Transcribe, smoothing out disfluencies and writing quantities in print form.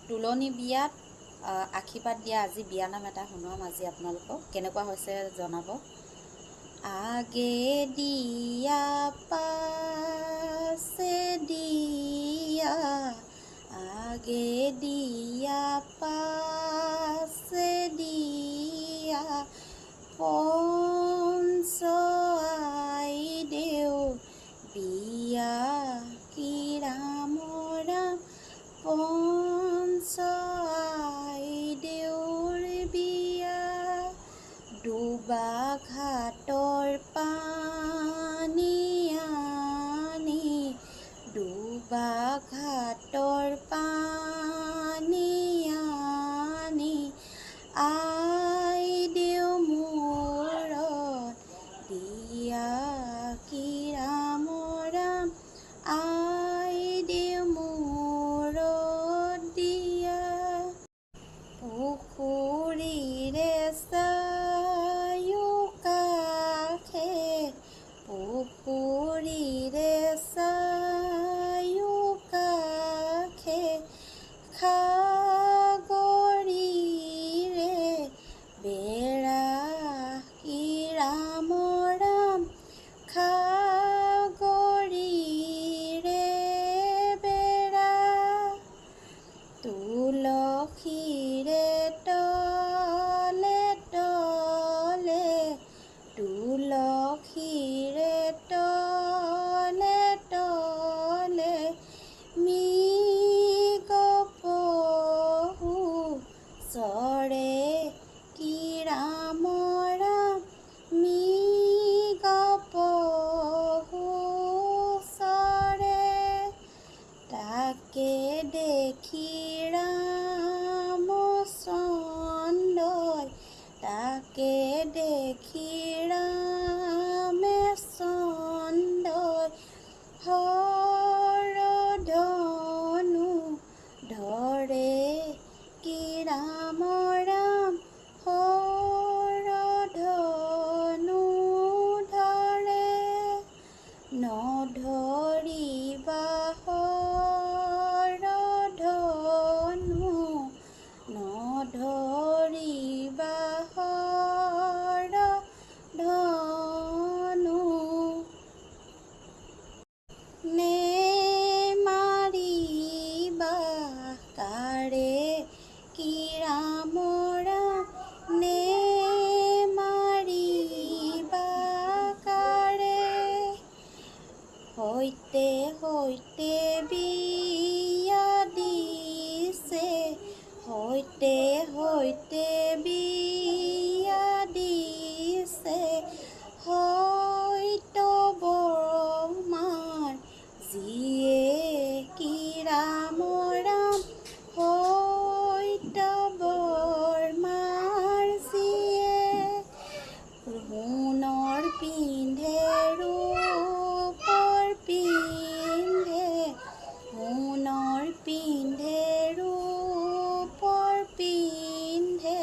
তুলনি বিয়াত আশীৰ্বাদ দিয়া আজি বিয়ানাম এটা শুনাম আজি আপোনালোকক কেনেকুৱা হৈছে জনাব। আগে দিয়া পাছে দিয়া, আগে দিয়া পাছে দিয়া, পঞ্চআই দেও বিয়া কি ৰাম ৰাম, পঞ্চআই দেউৰ বিয়া। ডুবা ঘাটৰ পানী আনি, ডুবা ঘাটৰ পানী আনি, আই দেও মূৰত দিয়া কি ৰাম ৰাম, আই দেও মূৰত দিয়া। পুখুৰীৰে চায়ো কাষে, পুখুৰীৰে চায়ো কাষে, সাগৰীৰে বেৰা কি ৰাম ৰাম, সাগৰীৰে বেৰা। তুলসীৰে তলে তলে, তুলসীৰে তলে তলে, মৃগ পহু চৰে কি ৰাম ৰাম, মৃগ পহু চৰে। তাকে দেখি ৰামচন্দ্ৰই, তাকে দেখি ৰামচন্দ্ৰই, হৰধনু ধৰে কি ৰাম ৰাম, হৰধনু ধৰে। নধৰিবা হৰধনু, নধৰিবা হৰধনু, নে মাৰিবা কাৰে কি ৰাম ৰাম, নে মাৰিবা কাৰে। সৈতে সৈতে বিয়া দিছে, সৈতে সৈতে বিয়া দিছে, সত্যবৰমাৰ জীয়ে কি ৰাম ৰাম, সত্যবৰমাৰ জীয়ে। সোণৰ পিন্ধে ৰূপৰ পিন্ধে, সোণৰ পিন্ধে ৰূপৰ পিন্ধে,